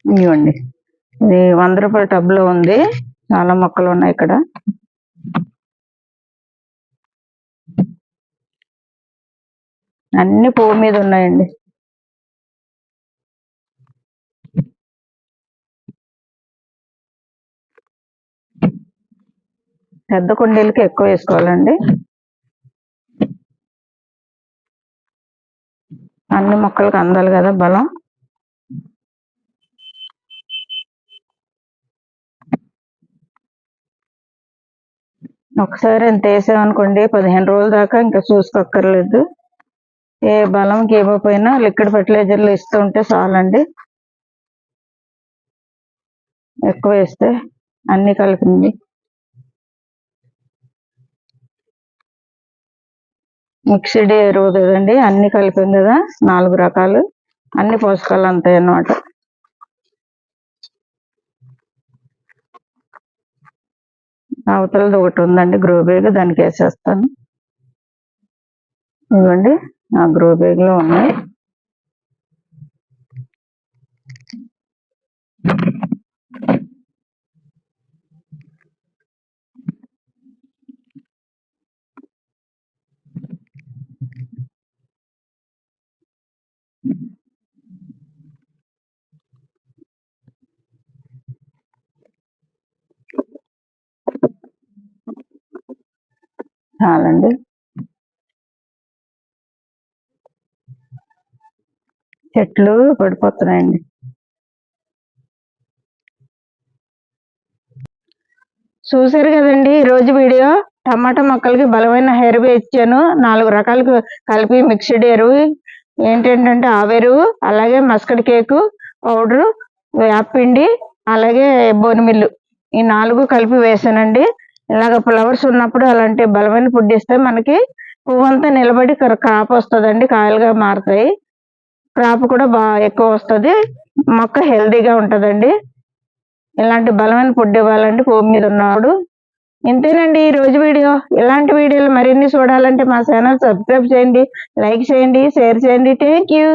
ఇవ్వండి, ఇది 100 రూపాయల టబ్లో ఉంది. చాలా మొక్కలు ఉన్నాయి ఇక్కడ. అన్ని పువ్వు మీద ఉన్నాయండి. పెద్ద కుండీలకి ఎక్కువ వేసుకోవాలండి. అన్ని మొక్కలకు అందాలి కదా బలం. ఒకసారి ఎంత వేసామనుకోండి 15 రోజుల దాకా ఇంకా చూసుకోక్కర్లేదు. ఏ బలంకి ఇవ్వకపోయినా లిక్విడ్ ఫర్టిలైజర్లు ఇస్తూ ఉంటే చాలండి. ఎక్కువ వేస్తే అన్ని కలిపింది. మిక్స్డ్ ఎరువు కదండి, అన్ని కలిపింది కదా, 4 రకాలు, అన్ని పోషకాలు అంతాయి అన్నమాట. అవతలది ఒకటి ఉందండి గ్రో బ్యాగ్, దానికి వేసేస్తాను. ఇవ్వండి, ఆ గ్రో బ్యాగ్ లో ఉన్నాయి. చాలండి. చెట్లు పడిపోతున్నాయండి. చూసారు కదండి ఈరోజు వీడియో. టమాటా మొక్కలకి బలమైన హెయిర్వే ఇచ్చాను. 4 రకాలు కలిపి మిక్స్డ్ ఎరువు ఏంటంటే ఆవెరువు, అలాగే మస్కడ్ కేకు పౌడరు, వేపపిండి, అలాగే బోనిమిల్లు, ఈ 4 కలిపి వేసానండి. ఇలాగ ఫ్లవర్స్ ఉన్నప్పుడు అలాంటి బలమైన ఫుడ్ ఇస్తే మనకి పువ్వంతా నిలబడి క్రాప్ వస్తుందండి, కాయలుగా మారుతాయి. క్రాప్ కూడా బాగా ఎక్కువ వస్తుంది, మొక్క హెల్దీగా ఉంటుందండి. ఇలాంటి బలమైన ఫుడ్ ఇవ్వాలండి పువ్వు మీద ఉన్నప్పుడు. ఇంతేనండి ఈ రోజు వీడియో. ఇలాంటి వీడియోలు మరిన్ని చూడాలంటే మా ఛానల్ సబ్స్క్రైబ్ చేయండి, లైక్ చేయండి, షేర్ చేయండి. Thank you.